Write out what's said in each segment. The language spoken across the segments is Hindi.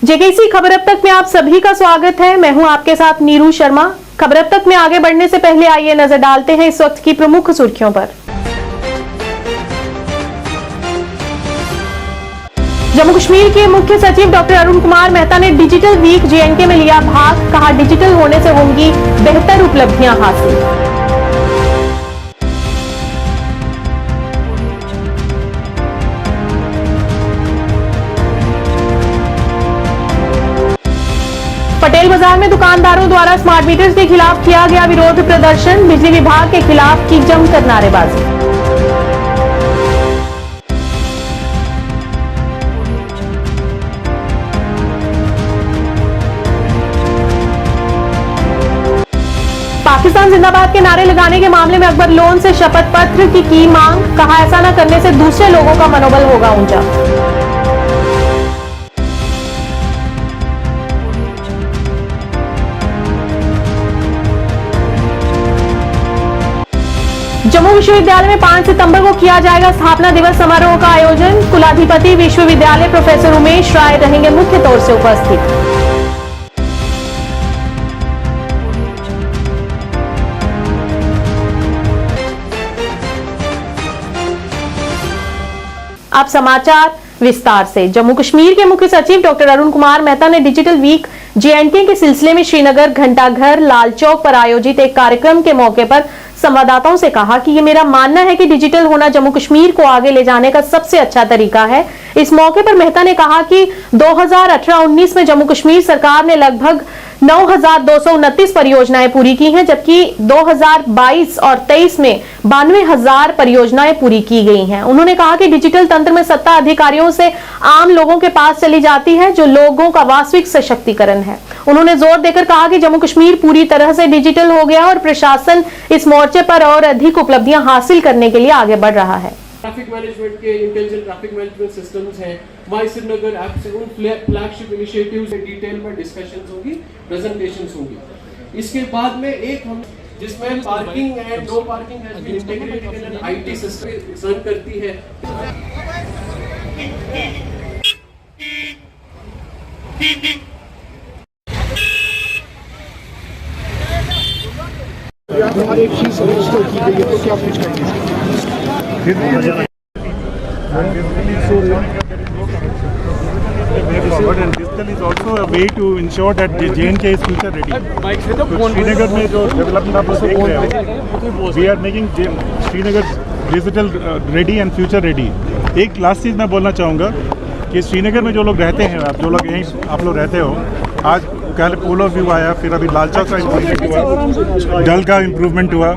जेकेसी खबर अब तक में आप सभी का स्वागत है। मैं हूं आपके साथ नीरू शर्मा। खबर अब तक में आगे बढ़ने से पहले आइए नजर डालते हैं इस वक्त की प्रमुख सुर्खियों पर। जम्मू कश्मीर के मुख्य सचिव डॉक्टर अरुण कुमार मेहता ने डिजिटल वीक जेएंडके में लिया भाग। कहा, डिजिटल होने से होंगी बेहतर उपलब्धियां हासिल। पटेल बाजार में दुकानदारों द्वारा स्मार्ट मीटर्स के खिलाफ किया गया विरोध प्रदर्शन। बिजली विभाग के खिलाफ की जमकर नारेबाजी। पाकिस्तान जिंदाबाद के नारे लगाने के मामले में अकबर लोन से शपथ पत्र की मांग। कहा, ऐसा न करने से दूसरे लोगों का मनोबल होगा ऊंचा। जम्मू विश्वविद्यालय में 5 सितंबर को किया जाएगा स्थापना दिवस समारोह का आयोजन। कुलाधिपति विश्वविद्यालय प्रोफेसर उमेश राय रहेंगे मुख्य तौर से उपस्थित। अब समाचार विस्तार से। जम्मू कश्मीर के मुख्य सचिव डॉक्टर अरुण कुमार मेहता ने डिजिटल वीक जेएंडके के सिलसिले में श्रीनगर घंटाघर लाल चौक पर आयोजित एक कार्यक्रम के मौके पर संवाददाताओं से कहा कि ये मेरा मानना है कि डिजिटल होना जम्मू कश्मीर को आगे ले जाने का सबसे अच्छा तरीका है। इस मौके पर मेहता ने कहा कि 2018-19 में जम्मू कश्मीर सरकार ने लगभग 9,229 परियोजनाएं पूरी की हैं, जबकि 2022 और 23 में 92,000 परियोजनाएं पूरी की गई हैं। उन्होंने कहा कि डिजिटल तंत्र में सत्ता अधिकारियों से आम लोगों के पास चली जाती है, जो लोगों का वास्तविक सशक्तिकरण है। उन्होंने जोर देकर कहा कि जम्मू कश्मीर पूरी तरह से डिजिटल हो गया और प्रशासन इस मोर्चे पर और अधिक उपलब्धियां हासिल करने के लिए आगे बढ़ रहा है। ट्रैफिक मैनेजमेंट के इंटेलिजेंट ट्रैफिक मैनेजमेंट सिस्टम्स हैं, माई श्रीनगर ऐप से उन फ्लैगशिप इनिशिएटिव्स में डिटेल में डिस्कशंस होगी, प्रेजेंटेशंस होंगी। इसके बाद में एक हम जिसमें parking and no parking has been integrated in an IT system run करती है। हर एक चीज रजिस्टर की गई है, तो क्या कुछ कहेंगे? And digital is also a way to ensure that the J&K is future ready. तो श्रीनगर में जो डेवलपमेंट आप लोग देख रहे हो, we are making Srinagar digital ready and future ready. एक लास्ट चीज़ मैं बोलना चाहूँगा कि श्रीनगर में जो लोग रहते हैं, आप जो लोग यहीं आप लोग रहते हो, आज कल पोलो व्यू आया, फिर अभी लाल चौक का इम्प्रूवमेंट हुआ, डल का इम्प्रूवमेंट हुआ।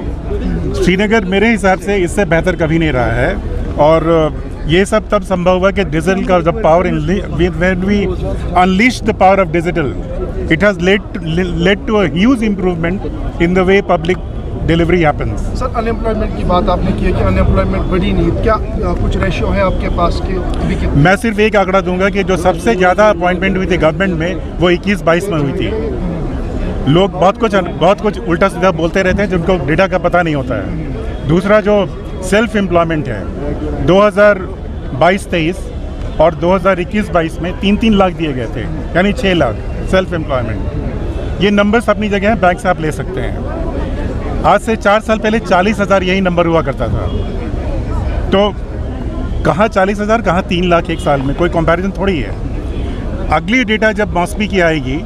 श्रीनगर मेरे हिसाब से इससे बेहतर कभी नहीं रहा है। और ये सब तब संभव हुआ कि डिजिटल का जब power when we unleash the power of digital, it has led to a huge improvement in the way public delivery happens. Sir, unemployment की बात आपने की है कि अनएम्प्लॉयमेंट बढ़ी नहीं, क्या कुछ रेशियो है आपके पास के? मैं सिर्फ एक आंकड़ा दूंगा कि जो सबसे ज़्यादा अपॉइंटमेंट हुई थी गवर्नमेंट में वो 21-22 में हुई थी। लोग बहुत कुछ उल्टा सीधा बोलते रहते हैं जिनको डेटा का पता नहीं होता है। दूसरा जो सेल्फ एम्प्लॉयमेंट है, 2022-23 और 2021-22 में 3-3 लाख दिए गए थे, यानी 6 लाख सेल्फ एम्प्लॉयमेंट। ये नंबर्स अपनी जगह हैं, बैंक से आप ले सकते हैं। आज से 4 साल पहले 40,000 यही नंबर हुआ करता था। तो कहाँ 40,000, कहाँ 3 लाख एक साल में, कोई कंपैरिजन थोड़ी है। अगली डेटा जब मौसमी की आएगी,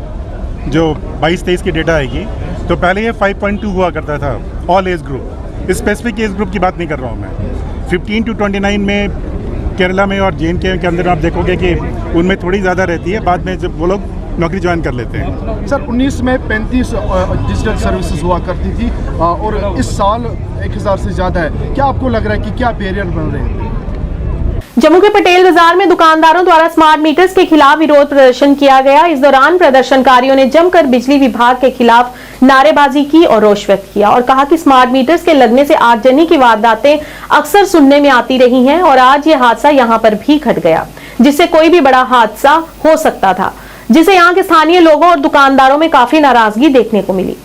जो 22-23 की डेटा आएगी, तो पहले ये 5.2 हुआ करता था all age group. Specific age group की बात नहीं कर रहा हूँ मैं। 15 to 29 में केरला में और J&K के अंदर आप देखोगे कि उनमें थोड़ी ज़्यादा रहती है, बाद में जब वो लोग नौकरी ज्वाइन कर लेते हैं। सर, 19 में 35 डिजिटल सर्विसेज हुआ करती थी और इस साल 1000 से ज़्यादा है। क्या आपको लग रहा है कि क्या बैरियर बन रहे हैं? जम्मू के पटेल बाजार में दुकानदारों द्वारा स्मार्ट मीटर्स के खिलाफ विरोध प्रदर्शन किया गया। इस दौरान प्रदर्शनकारियों ने जमकर बिजली विभाग के खिलाफ नारेबाजी की और रोष व्यक्त किया और कहा कि स्मार्ट मीटर्स के लगने से आगजनी की वारदातें अक्सर सुनने में आती रही हैं और आज ये हादसा यहां पर भी घट गया, जिससे कोई भी बड़ा हादसा हो सकता था, जिसे यहां के स्थानीय लोगों और दुकानदारों में काफी नाराजगी देखने को मिली।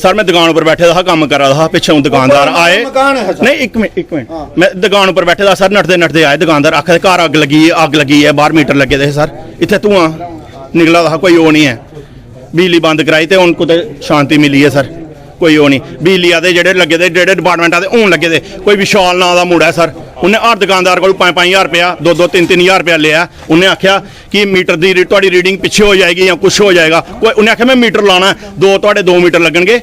सर मैं दुकान पर बैठे था, काम कर रहा था, पिछों दुकानदार आए, नहीं एक मिनट मैं दुकान पर बैठे था सर, नटदे आए दुकानदार, आखिर घर अग लगी है, बाहर मीटर लगे थे सर, इतने धुआं निकला था, कोई वो नहीं है, बिजली बंद कराई तो उनको तो शांति मिली है सर, कोई वो नहीं, बिजली आते जेडे लगे थे, जेडे डिपार्टमेंट आते हूँ लगे थे, कोई विशाल नाम का मुंडा है सर, उन्हें हर दुकानदार को 5-5 रुपया 2-3 हज़ार रुपया लिया, उन्हें आख्या कि मीटर की थोड़ी रीडिंग पिछे हो जाएगी या कुछ हो जाएगा, कोई उन्हें आख्या मैं मीटर लाना 2 मीटर लगनगे,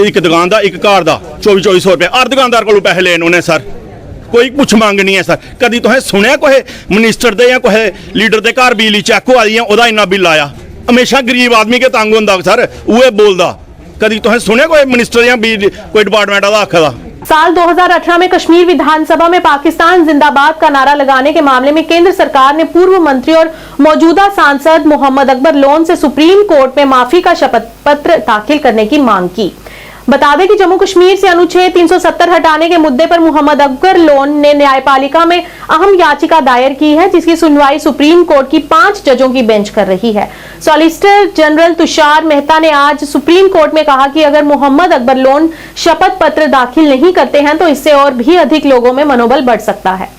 एक दुकान का एक घर का 2400 रुपया हर दुकानदार को पैसे लेने उन्हें सर, कोई कुछ मंग नहीं है सर, कभी तुसें सुनिया कोई मिनिस्टर दे या कोई लीडर के घर बिजली चैक होआ दी वह इन्ना बिल आया, हमेशा गरीब आदमी के तंग होंदा सर, उहे बोलदा, कभी तुसें सुनिया कोई मिनिस्टर या कोई डिपार्टमेंट का आखदा। साल 2018 में कश्मीर विधानसभा में पाकिस्तान जिंदाबाद का नारा लगाने के मामले में केंद्र सरकार ने पूर्व मंत्री और मौजूदा सांसद मोहम्मद अकबर लोन से सुप्रीम कोर्ट में माफी का शपथ पत्र दाखिल करने की मांग की। बता दें कि जम्मू कश्मीर से अनुच्छेद 370 हटाने के मुद्दे पर मोहम्मद अकबर लोन ने न्यायपालिका में अहम याचिका दायर की है, जिसकी सुनवाई सुप्रीम कोर्ट की 5 जजों की बेंच कर रही है। सॉलिसिटर जनरल तुषार मेहता ने आज सुप्रीम कोर्ट में कहा कि अगर मोहम्मद अकबर लोन शपथ पत्र दाखिल नहीं करते हैं तो इससे और भी अधिक लोगों में मनोबल बढ़ सकता है।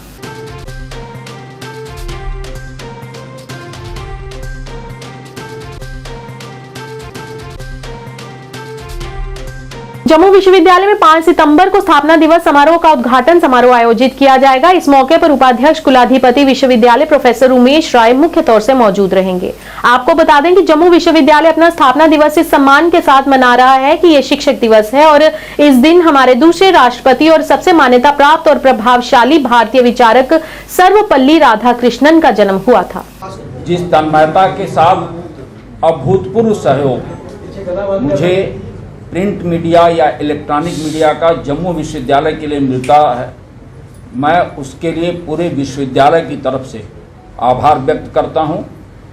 जम्मू विश्वविद्यालय में 5 सितंबर को स्थापना दिवस समारोह का उद्घाटन समारोह आयोजित किया जाएगा। इस मौके पर उपाध्यक्ष कुलाधिपति विश्वविद्यालय प्रोफेसर उमेश राय मुख्य तौर से मौजूद रहेंगे। आपको बता दें कि जम्मू विश्वविद्यालय अपना स्थापना दिवस इस सम्मान के साथ मना रहा है कि ये शिक्षक दिवस है और इस दिन हमारे दूसरे राष्ट्रपति और सबसे मान्यता प्राप्त और प्रभावशाली भारतीय विचारक सर्वपल्ली राधाकृष्णन का जन्म हुआ था। जिस तन्मयता के साथ अभूतपूर्व सहयोग मुझे प्रिंट मीडिया या इलेक्ट्रॉनिक मीडिया का जम्मू विश्वविद्यालय के लिए मिलता है, मैं उसके लिए पूरे विश्वविद्यालय की तरफ से आभार व्यक्त करता हूं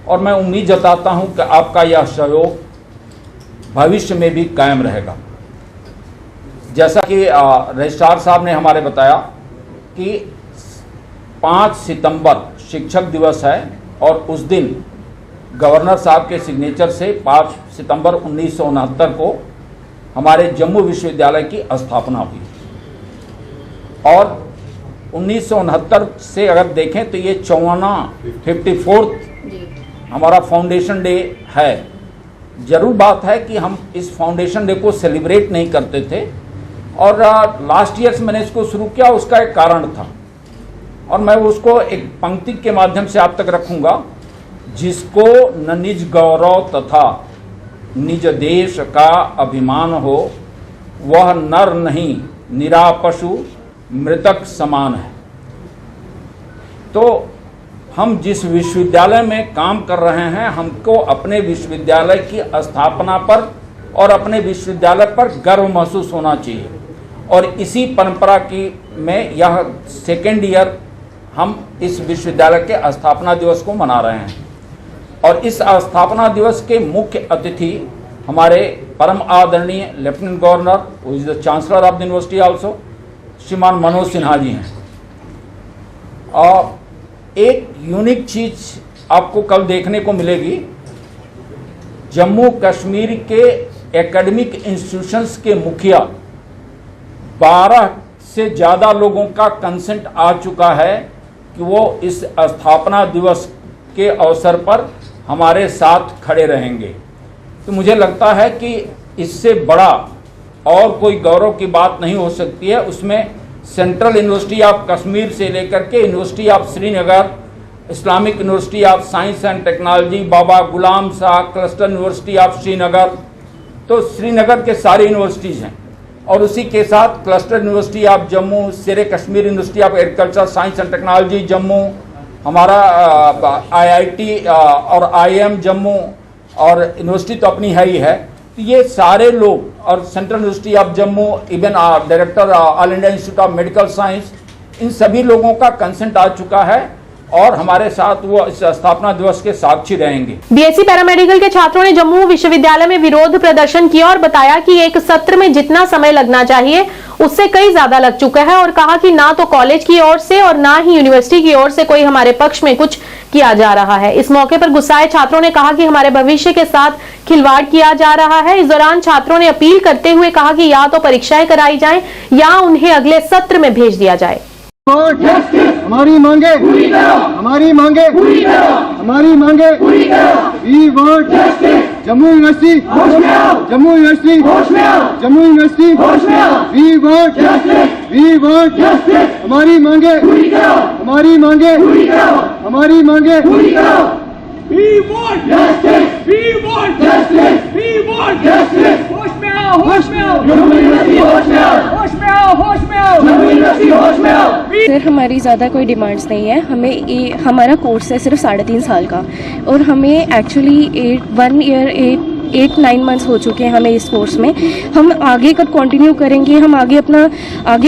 और मैं उम्मीद जताता हूं कि आपका यह सहयोग भविष्य में भी कायम रहेगा। जैसा कि रजिस्ट्रार साहब ने हमारे बताया कि 5 सितंबर शिक्षक दिवस है और उस दिन गवर्नर साहब के सिग्नेचर से 5 सितंबर 1969 को हमारे जम्मू विश्वविद्यालय की स्थापना हुई और 1969 से अगर देखें तो ये 54th हमारा फाउंडेशन डे है। जरूर बात है कि हम इस फाउंडेशन डे को सेलिब्रेट नहीं करते थे और लास्ट ईयर से मैंने इसको शुरू किया, उसका एक कारण था और मैं उसको एक पंक्ति के माध्यम से आप तक रखूंगा, जिसको न निज गौरव तथा निज देश का अभिमान हो, वह नर नहीं निरा पशु मृतक समान है। तो हम जिस विश्वविद्यालय में काम कर रहे हैं, हमको अपने विश्वविद्यालय की स्थापना पर और अपने विश्वविद्यालय पर गर्व महसूस होना चाहिए और इसी परंपरा की में यह 2nd ईयर हम इस विश्वविद्यालय के स्थापना दिवस को मना रहे हैं और इस स्थापना दिवस के मुख्य अतिथि हमारे परम आदरणीय lieutenant governor who is the chancellor of the university also श्रीमान मनोज सिन्हा जी हैं। और एक यूनिक चीज आपको कल देखने को मिलेगी, जम्मू कश्मीर के एकेडमिक इंस्टीट्यूशंस के मुखिया 12 से ज़्यादा लोगों का कंसेंट आ चुका है कि वो इस स्थापना दिवस के अवसर पर हमारे साथ खड़े रहेंगे। तो मुझे लगता है कि इससे बड़ा और कोई गौरव की बात नहीं हो सकती है। उसमें सेंट्रल यूनिवर्सिटी ऑफ कश्मीर से लेकर के university of Srinagar, Islamic university of science and technology, Baba Ghulam Shah cluster university of Srinagar, तो श्रीनगर के सारे यूनिवर्सिटीज़ हैं और उसी के साथ क्लस्टर यूनिवर्सिटी ऑफ जम्मू, शेर Kashmir university of agriculture science and technology Jammu, हमारा IIT और IIM जम्मू और यूनिवर्सिटी तो अपनी है ही है। तो ये सारे लोग और central university of Jammu, even director all India institute of medical science, इन सभी लोगों का कंसेंट आ चुका है और हमारे साथ वो इस स्थापना दिवस के साक्षी रहेंगे। BSc पैरामेडिकल के छात्रों ने जम्मू विश्वविद्यालय में विरोध प्रदर्शन किया और बताया कि एक सत्र में जितना समय लगना चाहिए उससे कई ज्यादा लग चुका है और कहा कि ना तो कॉलेज की ओर से और ना ही यूनिवर्सिटी की ओर से कोई हमारे पक्ष में कुछ किया जा रहा है। इस मौके पर गुस्साए छात्रों ने कहा कि हमारे भविष्य के साथ खिलवाड़ किया जा रहा है। इस दौरान छात्रों ने अपील करते हुए कहा कि या तो परीक्षाएं कराई जाएं या उन्हें अगले सत्र में भेज दिया जाए। हमारी मांगे हमारी मांगे हमारी मांगे we want Jammu university Jammu university Jammu university we want हमारी मांगे हमारी मांगे हमारी मांगे We want justice! We want justice! We want justice! होश में आओ, होश में आओ! जम्मू यूनिवर्सिटी होश में आओ! होश में आओ, होश में आओ! जम्मू यूनिवर्सिटी होश में आओ! सर हमारी ज़्यादा कोई डिमांड्स नहीं है। हमें हमारा कोर्स है सिर्फ 3.5 साल का और हमें एक्चुअली 1 ईयर 8-9 मंथ्स हो चुके हैं हमें इस कोर्स में। हम आगे कब कंटिन्यू करेंगे, हम आगे अपना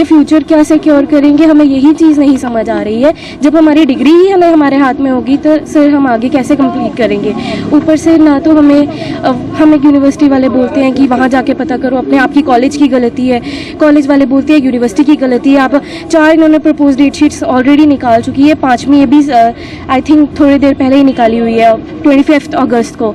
फ्यूचर क्या सिक्योर करेंगे, हमें यही चीज़ नहीं समझ आ रही है। जब हमारी डिग्री ही हमारे हाथ में होगी तो सर हम आगे कैसे कंप्लीट करेंगे। ऊपर से ना तो हमें यूनिवर्सिटी वाले बोलते हैं कि वहाँ जाके पता करो, अपने आपकी कॉलेज की गलती है, कॉलेज वाले बोलते हैं यूनिवर्सिटी की गलती है। आप 4 इन्होंने प्रपोज डेट शीट्स ऑलरेडी निकाल चुकी है, 5वीं ये भी आई थिंक थोड़ी देर पहले ही निकाली हुई है 25 अगस्त को।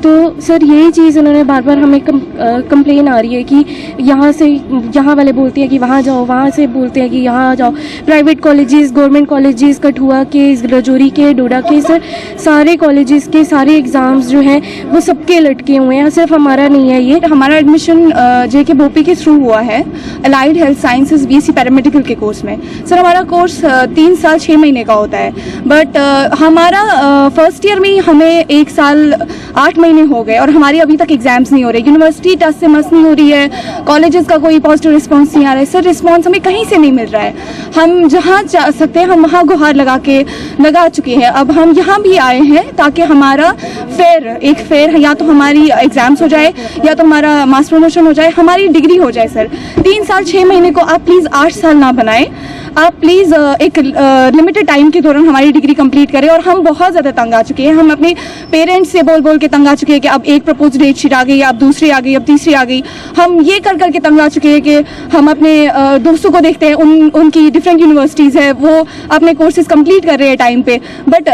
तो सर यही चीज़ उन्होंने बार बार हमें कंप्लेन आ रही है कि यहाँ वाले बोलते हैं कि वहाँ जाओ, वहाँ से बोलते हैं कि यहाँ जाओ। Private colleges, government colleges, Kathua के, रजौरी के, डोडा के, सर सारे कॉलेजेस के सारे एग्ज़ाम्स जो हैं वो सबके लटके हुए हैं, सिर्फ हमारा नहीं है। ये हमारा एडमिशन JK बोपी के थ्रू हुआ है allied health sciences BSc paramedical के कोर्स में। सर हमारा कोर्स 3 साल 6 महीने का होता है, बट हमारा फर्स्ट ईयर में ही हमें 1 साल 8 महीने हो गए और हमारी अभी तक एग्जाम्स नहीं हो रहे। यूनिवर्सिटी टच से मस नहीं हो रही है, कॉलेजेस का कोई पॉजिटिव रिस्पांस नहीं आ रहा है। सर रिस्पांस हमें कहीं से नहीं मिल रहा है। हम जहाँ जा सकते हैं हम वहाँ गुहार लगा चुके हैं। अब हम यहाँ भी आए हैं ताकि हमारा फेयर या तो हमारी एग्जाम्स हो जाए या तो हमारा मास प्रमोशन हो जाए, हमारी डिग्री हो जाए। सर 3 साल 6 महीने को आप प्लीज़ 8 साल ना बनाएं, आप प्लीज़ एक लिमिटेड टाइम के दौरान हमारी डिग्री कंप्लीट करें। और हम बहुत ज़्यादा तंग आ चुके हैं, हम अपने पेरेंट्स से बोल के तंग आ चुके हैं कि अब एक प्रपोज डेट शीट आ गई, अब दूसरी आ गई, अब तीसरी आ गई। हम ये कर के तंग आ चुके हैं कि हम अपने दोस्तों को देखते हैं, उनकी डिफरेंट यूनिवर्सिटीज़ है, वो अपने कोर्सेज कंप्लीट कर रहे हैं टाइम पे, बट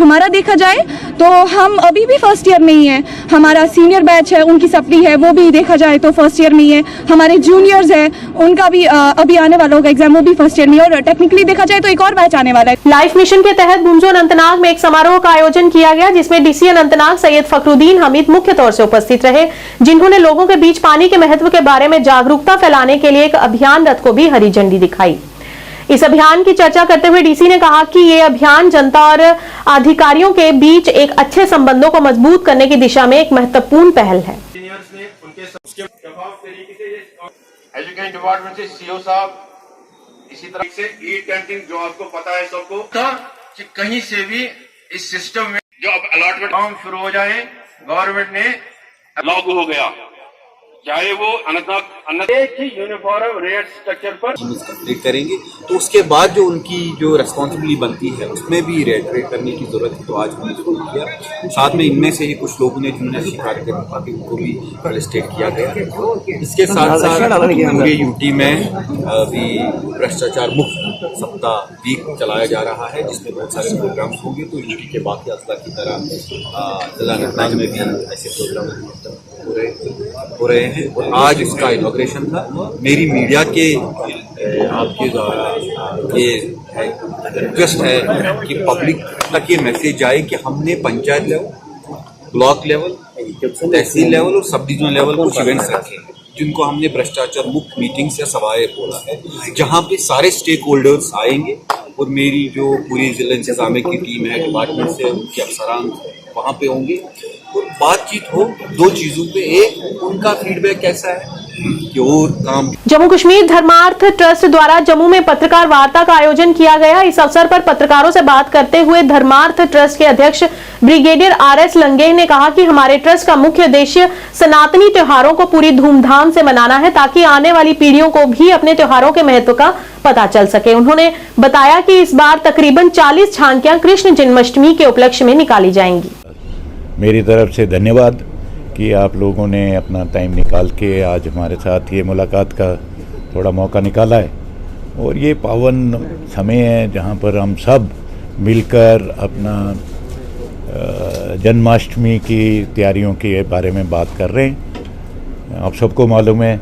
हमारा देखा जाए तो हम अभी भी फर्स्ट ईयर में ही है। हमारा सीनियर बैच है, उनकी सप्ली है, वो भी देखा जाए तो फर्स्ट ईयर में ही है। हमारे जूनियर्स है, उनका भी अभी आने वाला होगा एग्जाम, वो भी फर्स्ट ईयर में, और टेक्निकली देखा जाए तो एक और बैच आने वाला है। लाइफ मिशन के तहत भूमजो अनंतनाग में एक समारोह का आयोजन किया गया जिसमें डीसी अनंतनाग सैयद फखरुद्दीन हमीद मुख्य तौर से उपस्थित रहे, जिन्होंने लोगों के बीच पानी के महत्व के बारे में जागरूकता फैलाने के लिए एक अभियान रथ को भी हरी झंडी दिखाई। इस अभियान की चर्चा करते हुए डीसी ने कहा कि ये अभियान जनता और अधिकारियों के बीच एक अच्छे संबंधों को मजबूत करने की दिशा में एक महत्वपूर्ण पहल है। एजुकेशन डिपार्टमेंट से सीओ साहब, इसी तरह से ईट कैंटीन जो आपको पता है सबको था कि कहीं से भी इस सिस्टम में जो अब अलॉटमेंट काम शुरू हो जाए, गवर्नमेंट ने लागू हो गया, चाहे वो अनंतनाग एक ही यूनिफॉर्म रेट स्ट्रक्चर पर हम कंप्लीट करेंगे, तो उसके बाद जो उनकी जो रेस्पॉन्सिबिलिटी बनती है उसमें भी रेट करने की जरूरत है। तो आज हमने इसको किया, साथ में इनमें से ही कुछ लोगों ने जिन्होंने अच्छी कार्यक्रम पाती उनको भी फेलिसिटेट किया गया। इसके साथ साथ पूरे यूटी में भी भ्रष्टाचार मुक्त सप्ताह वीक चलाया जा रहा है, जिसमें बहुत सारे प्रोग्राम्स होंगे। तो यूटी के बाकी अजला की तरह जिला अनंतनाग में भी ऐसे प्रोग्राम हो रहे हैं। और आज इसका इनॉग्रेशन था। मेरी मीडिया के आपके द्वारा ये रिक्वेस्ट है कि पब्लिक तक ये मैसेज जाए कि हमने पंचायत लेवल, ब्लॉक लेवल, तहसील लेवल और सब डिविजनल लेवल कुछ इवेंट्स रखे हैं जिनको हमने भ्रष्टाचार मुक्त मीटिंग्स या सभाएं बोला है, जहां पे सारे स्टेक होल्डर्स आएंगे और मेरी जो पूरी जिला इंतजामिया की टीम है, डिपार्टमेंट से उनके अफसरान वहाँ पे होंगे और बातचीत हो 2 चीजों पे। एक, उनका फीडबैक कैसा है कि और काम। जम्मू कश्मीर धर्मार्थ ट्रस्ट द्वारा जम्मू में पत्रकार वार्ता का आयोजन किया गया। इस अवसर पर पत्रकारों से बात करते हुए धर्मार्थ ट्रस्ट के अध्यक्ष ब्रिगेडियर RS लंगेह ने कहा कि हमारे ट्रस्ट का मुख्य उद्देश्य सनातनी त्योहारों को पूरी धूमधाम से मनाना है ताकि आने वाली पीढ़ियों को भी अपने त्योहारों के महत्व का पता चल सके। उन्होंने बताया कि इस बार तकरीबन 40 झांकियां कृष्ण जन्माष्टमी के उपलक्ष्य में निकाली जाएंगी। मेरी तरफ से धन्यवाद कि आप लोगों ने अपना टाइम निकाल के आज हमारे साथ ये मुलाकात का थोड़ा मौका निकाला है और ये पावन समय है जहाँ पर हम सब मिलकर अपना जन्माष्टमी की तैयारियों के बारे में बात कर रहे हैं। आप सबको मालूम है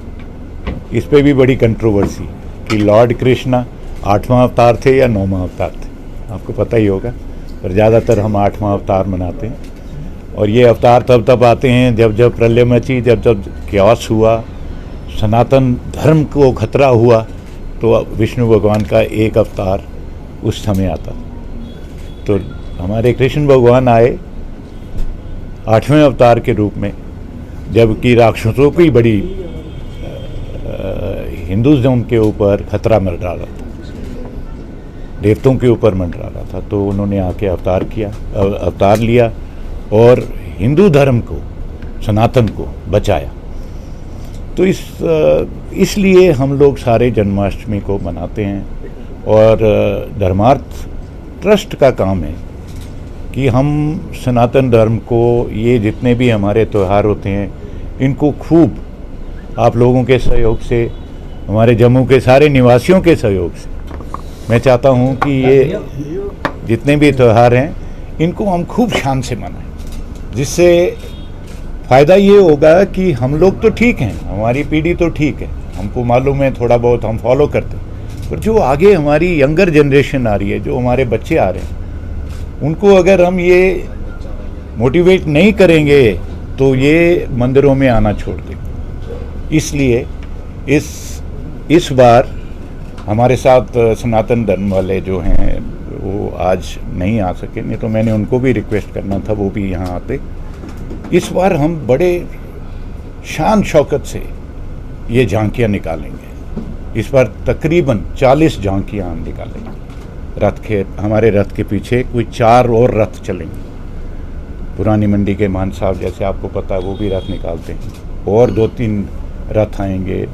इस पे भी बड़ी कंट्रोवर्सी कि लॉर्ड कृष्णा 8वां अवतार थे या 9वां अवतार थे, आपको पता ही होगा, पर ज़्यादातर हम 8वां अवतार मनाते हैं। और ये अवतार तब आते हैं जब जब प्रलय मची, जब जब क्यास हुआ, सनातन धर्म को खतरा हुआ, तो विष्णु भगवान का एक अवतार उस समय आता। तो हमारे कृष्ण भगवान आए 8वें अवतार के रूप में, जबकि राक्षसों की बड़ी हिंदुज़म के ऊपर खतरा मंडरा रहा था, देवताओं के ऊपर मंडरा रहा था। तो उन्होंने आके अवतार लिया और हिंदू धर्म को, सनातन को बचाया। तो इसलिए हम लोग सारे जन्माष्टमी को मनाते हैं। और धर्मार्थ ट्रस्ट का काम है कि हम सनातन धर्म को, ये जितने भी हमारे त्यौहार होते हैं, इनको खूब आप लोगों के सहयोग से, हमारे जम्मू के सारे निवासियों के सहयोग से, मैं चाहता हूँ कि ये जितने भी त्यौहार हैं इनको हम खूब शान से मनाएं, जिससे फ़ायदा ये होगा कि हम लोग तो ठीक हैं, हमारी पीढ़ी तो ठीक है, हमको मालूम है, थोड़ा बहुत हम फॉलो करते हैं, पर जो आगे हमारी यंगर जनरेशन आ रही है, जो हमारे बच्चे आ रहे हैं, उनको अगर हम ये मोटिवेट नहीं करेंगे तो ये मंदिरों में आना छोड़ देंगे। इसलिए इस बार हमारे साथ सनातन धर्म वाले जो हैं वो आज नहीं आ सके, नहीं तो मैंने उनको भी रिक्वेस्ट करना था, वो भी यहाँ आते। इस बार हम बड़े शान शौकत से ये झांकियाँ निकालेंगे। इस बार तकरीबन 40 झांकियाँ हम निकालेंगे। हमारे रथ के पीछे कोई 4 और रथ चलेंगे। पुरानी मंडी के मान साहब जैसे आपको पता है वो भी रथ निकालते हैं, और 2-3 रथ आएंगे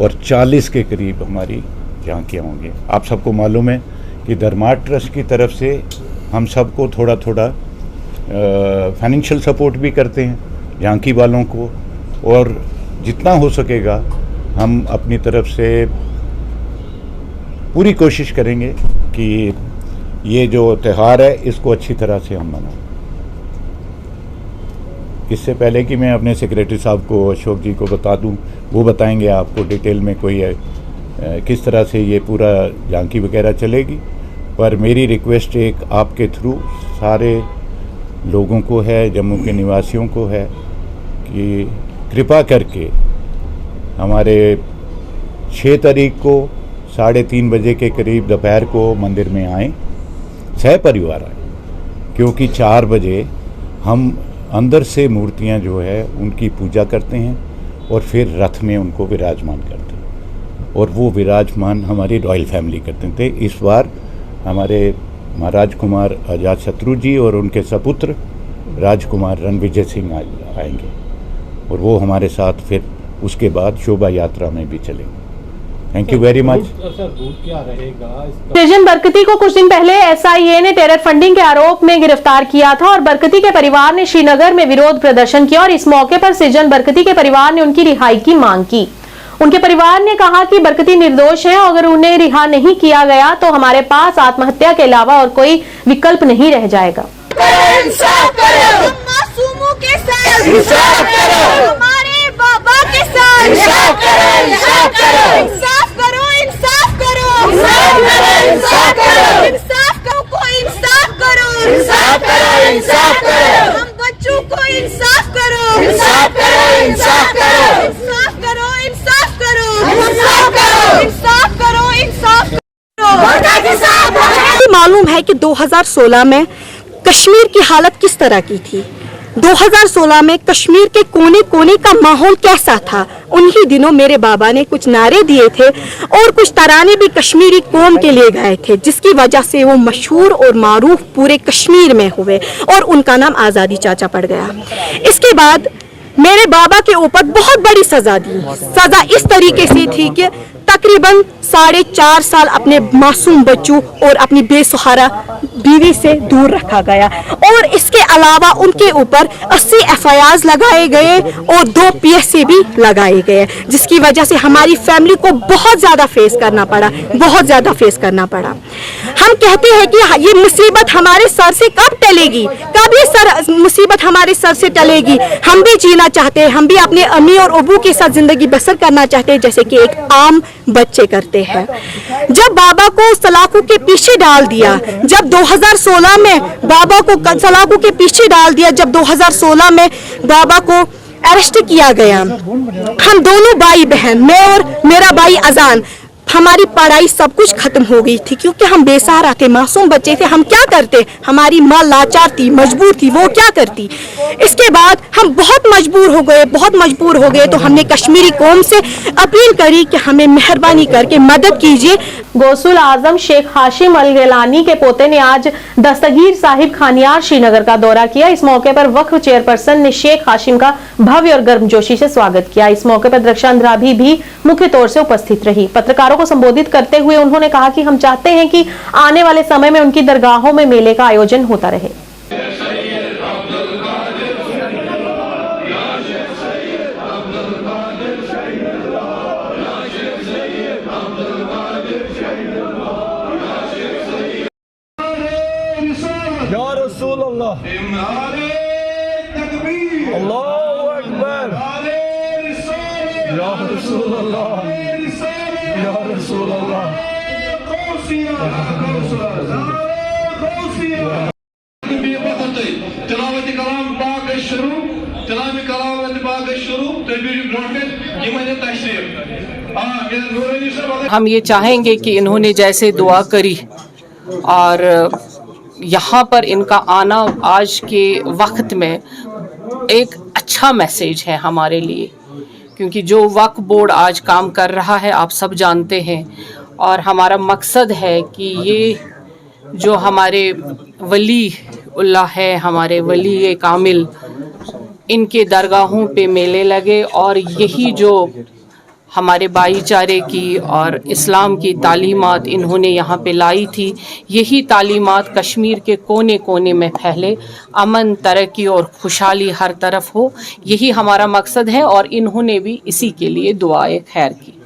और 40 के करीब हमारी झांकियाँ होंगी। आप सबको मालूम है कि धर्मार्थ ट्रस्ट की तरफ से हम सबको थोड़ा फाइनेंशियल सपोर्ट भी करते हैं झांकी वालों को, और जितना हो सकेगा हम अपनी तरफ से पूरी कोशिश करेंगे कि ये जो त्यौहार है इसको अच्छी तरह से हम मनाएं। इससे पहले कि मैं अपने सेक्रेटरी साहब को, अशोक जी को बता दूं, वो बताएंगे आपको डिटेल में किस तरह से ये पूरा झांकी वगैरह चलेगी। पर मेरी रिक्वेस्ट एक आपके थ्रू सारे लोगों को है, जम्मू के निवासियों को है, कि कृपा करके हमारे 6 तारीख को 3:30 बजे के करीब दोपहर को मंदिर में आएँ, सह परिवार आएँ, क्योंकि 4 बजे हम अंदर से मूर्तियां जो है उनकी पूजा करते हैं और फिर रथ में उनको विराजमान करते हैं, और वो विराजमान हमारी रॉयल फैमिली करते थे। इस बार हमारे महाराज कुमार अजात शत्रु जी और उनके सपुत्र राजकुमार रणविजय सिंह आएंगे, और वो हमारे साथ फिर उसके बाद शोभा यात्रा में भी चलेंगे। Thank you very much. सृजन बरकती को कुछ दिन पहले एसआईए ने टेरर फंडिंग के आरोप में गिरफ्तार किया था और बरकती के परिवार ने श्रीनगर में विरोध प्रदर्शन किया, और इस मौके पर सृजन बरकती के परिवार ने उनकी रिहाई की मांग की। उनके परिवार ने कहा कि बरकती निर्दोष हैं, अगर उन्हें रिहा नहीं किया गया तो हमारे पास आत्महत्या के अलावा और कोई विकल्प नहीं रह जाएगा। हमारे बाबा के साथ इंसाफ करो, इंसाफ करो, इंसाफ करो, इंसाफ करो, इंसाफ करो, इंसाफ करो, कोई इंसाफ करो, इंसाफ करो, इंसाफ करो, हम बच्चों को इंसाफ करो, इंसाफ करो, इंसाफ करो, इंसाफ करो, इंसाफ करो, इंसाफ करो, इंसाफ करो, इंसाफ करो। मालूम है कि 2016 में कश्मीर की हालत किस तरह की थी। 2016 में कश्मीर के कोने कोने का माहौल कैसा था। उन्हीं दिनों मेरे बाबा ने कुछ नारे दिए थे और कुछ तराने भी कश्मीरी कौम के लिए गाए थे, जिसकी वजह से वो मशहूर और मारूफ पूरे कश्मीर में हुए और उनका नाम आज़ादी चाचा पड़ गया। इसके बाद मेरे बाबा के ऊपर बहुत बड़ी सज़ा दी। सज़ा इस तरीके से थी कि तकरीबन 4.5 साल अपने मासूम बच्चों और अपनी बेसहारा बीवी से दूर रखा गया और इसके अलावा उनके ऊपर 80 FIRs लगाए गए और 2 PSA भी लगाए गए, जिसकी वजह से हमारी फैमिली को बहुत ज़्यादा फेस करना पड़ा, बहुत ज़्यादा फेस करना पड़ा। हम कहते हैं कि ये मुसीबत हमारे सर से कब टलेगी, कब ये मुसीबत हमारे सर से टलेगी। हम भी जीना चाहते हैं, हम भी अपने अम्मी और अबू के साथ ज़िंदगी बसर करना चाहते हैं जैसे कि एक आम बच्चे करते हैं। जब बाबा को सलाखों के पीछे डाल दिया, जब 2016 में बाबा को सलाखों के पीछे डाल दिया, जब 2016 में बाबा को अरेस्ट किया गया, हम दोनों भाई बहन, मैं और मेरा भाई अजान, हमारी पढ़ाई सब कुछ खत्म हो गई थी क्योंकि हम बेसहारा थे, मासूम बच्चे थे। हम क्या करते, हमारी माँ लाचार थी, मजबूर थी, वो क्या करती। इसके बाद हम बहुत मजबूर हो गए, बहुत मजबूर हो गए, तो हमने कश्मीरी कौम से अपील करी कि हमें मेहरबानी करके मदद कीजिए। गौसुल आजम शेख हाशिम अल गिलानी के पोते ने आज दस्तगीर साहिब खानियार श्रीनगर का दौरा किया। इस मौके पर वक्फ चेयरपर्सन ने शेख हाशिम का भव्य और गर्मजोशी से स्वागत किया। इस मौके पर दरख्शां अंद्राबी भी मुख्य तौर से उपस्थित रही। पत्रकारों को संबोधित करते हुए उन्होंने कहा कि हम चाहते हैं कि आने वाले समय में उनकी दरगाहों में मेले का आयोजन होता रहे। हम ये चाहेंगे कि इन्होंने जैसे दुआ करी और यहाँ पर इनका आना आज के वक्त में एक अच्छा मैसेज है हमारे लिए, क्योंकि जो वक्फ बोर्ड आज काम कर रहा है आप सब जानते हैं, और हमारा मकसद है कि ये जो हमारे वली उल्लाह है, हमारे वली कामिल, इनके दरगाहों पे मेले लगे और यही जो हमारे भाईचारे की और इस्लाम की तालीमात इन्होंने यहाँ पे लाई थी, यही तालीमात कश्मीर के कोने कोने में फैले, अमन, तरक्की और खुशहाली हर तरफ हो, यही हमारा मकसद है। और इन्होंने भी इसी के लिए दुआए खैर की।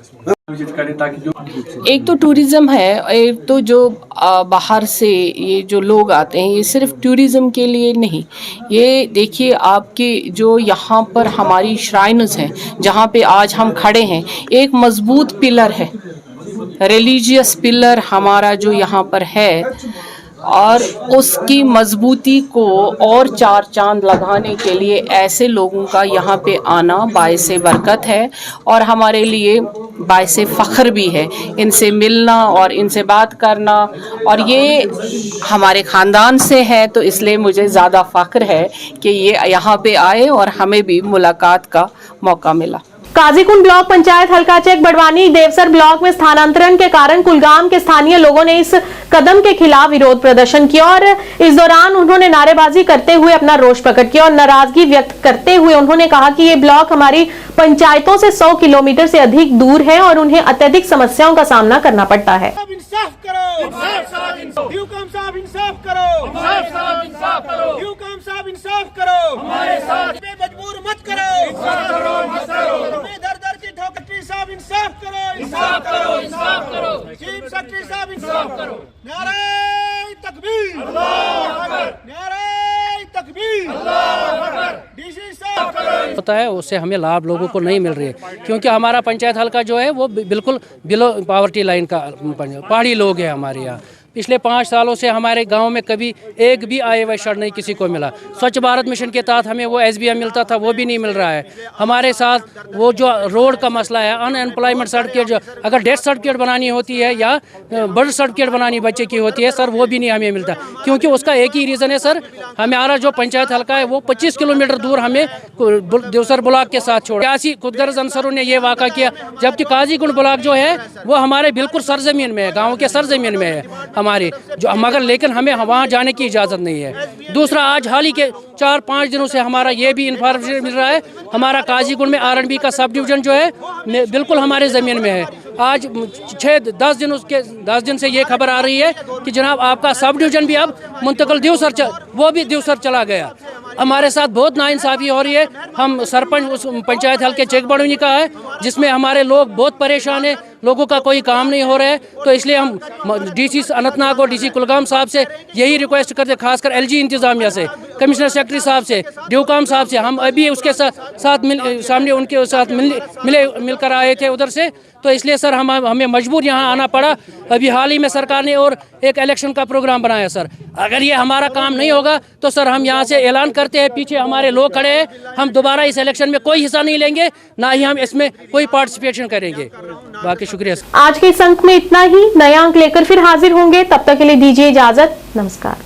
एक तो टूरिज़्म है, एक तो जो बाहर से ये जो लोग आते हैं, ये सिर्फ टूरिज़्म के लिए नहीं, ये देखिए आपके जो यहाँ पर हमारी श्राइन्स हैं जहाँ पे आज हम खड़े हैं, एक मजबूत पिलर है, रिलीजियस पिलर हमारा जो यहाँ पर है, और उसकी मजबूती को और चार चांद लगाने के लिए ऐसे लोगों का यहाँ पे आना बाइसे बरकत है और हमारे लिए बाइसे फ़ख्र भी है। इनसे मिलना और इनसे बात करना, और ये हमारे ख़ानदान से है तो इसलिए मुझे ज़्यादा फ़ख्र है कि ये यहाँ पे आए और हमें भी मुलाकात का मौका मिला। काजीकुंड ब्लॉक पंचायत हल्का चेक बड़वानी देवसर ब्लॉक में स्थानांतरण के कारण कुलगाम के स्थानीय लोगों ने इस कदम के खिलाफ विरोध प्रदर्शन किया और इस दौरान उन्होंने नारेबाजी करते हुए अपना रोष प्रकट किया और नाराजगी व्यक्त करते हुए उन्होंने कहा कि ये ब्लॉक हमारी पंचायतों से 100 किलोमीटर से अधिक दूर है और उन्हें अत्यधिक समस्याओं का सामना करना पड़ता है। होता है उससे हमें लाभ लोगों को नहीं मिल रही है, क्योंकि हमारा पंचायत हल्का जो है वो बिल्कुल बिलो पॉवर्टी लाइन का पहाड़ी लोग हैं हमारे यहाँ। पिछले 5 सालों से हमारे गांव में कभी एक भी आए हुए शर नहीं किसी को मिला। स्वच्छ भारत मिशन के तहत हमें वो SBM मिलता था, वो भी नहीं मिल रहा है। हमारे साथ वो जो रोड का मसला है, अनएम्प्लॉयमेंट सर्टिफिकेट, जो अगर डेथ सर्टिफिकेट बनानी होती है या बर्थ सर्टिफिकेट बनानी बच्चे की होती है सर, वो भी नहीं हमें मिलता, क्योंकि उसका एक ही रीज़न है सर, हमारा जो पंचायत हल्का है वो 25 किलोमीटर दूर हमें देवसर ब्लॉक के साथ छोड़ा। 81 खुदगर्ज अंसरों ने ये वाक़ा किया, जबकि काजीकुंड ब्लॉक जो है वो हमारे बिल्कुल सरजमीन में है, गाँव के सरजमीन में है हमारे जो, मगर लेकिन हमें वहाँ जाने की इजाज़त नहीं है। दूसरा, आज हाल ही के 4-5 दिनों से हमारा ये भी इन्फॉर्मेशन मिल रहा है, हमारा काजीकुंड में R&B का सब डिवीज़न जो है बिल्कुल हमारे ज़मीन में है। आज 10 दिन से ये खबर आ रही है कि जनाब आपका सब डिवीजन भी अब मुंतकिल वो भी दिवसर चला गया। हमारे साथ बहुत नाइंसाफ़ी हो रही है। हम सरपंच उस पंचायत हल्के चेक बड़ोनी का है जिसमें हमारे लोग बहुत परेशान हैं, लोगों का कोई काम नहीं हो रहा है। तो इसलिए हम डीसी अनंतनाग और डीसी कुलगाम साहब से यही रिक्वेस्ट करते, खासकर एलजी इंतज़ामिया से, कमिश्नर सेक्रेटरी साहब से, ड्यूकाम साहब से। हम अभी उसके साथ सामने उनके साथ मिलकर आए थे उधर से। तो इसलिए सर हमें मजबूर यहाँ आना पड़ा। अभी हाल ही में सरकार ने और एक इलेक्शन का प्रोग्राम बनाया सर। अगर ये हमारा काम नहीं होगा तो सर हम यहाँ से ऐलान करते हैं, पीछे हमारे लोग खड़े हैं, हम दोबारा इस इलेक्शन में कोई हिस्सा नहीं लेंगे, ना ही हम इसमें कोई पार्टिसिपेशन करेंगे। बाकी शुक्रिया। आज के इस अंक में इतना ही। नया अंक लेकर फिर हाजिर होंगे, तब तक के लिए दीजिए इजाजत। नमस्कार।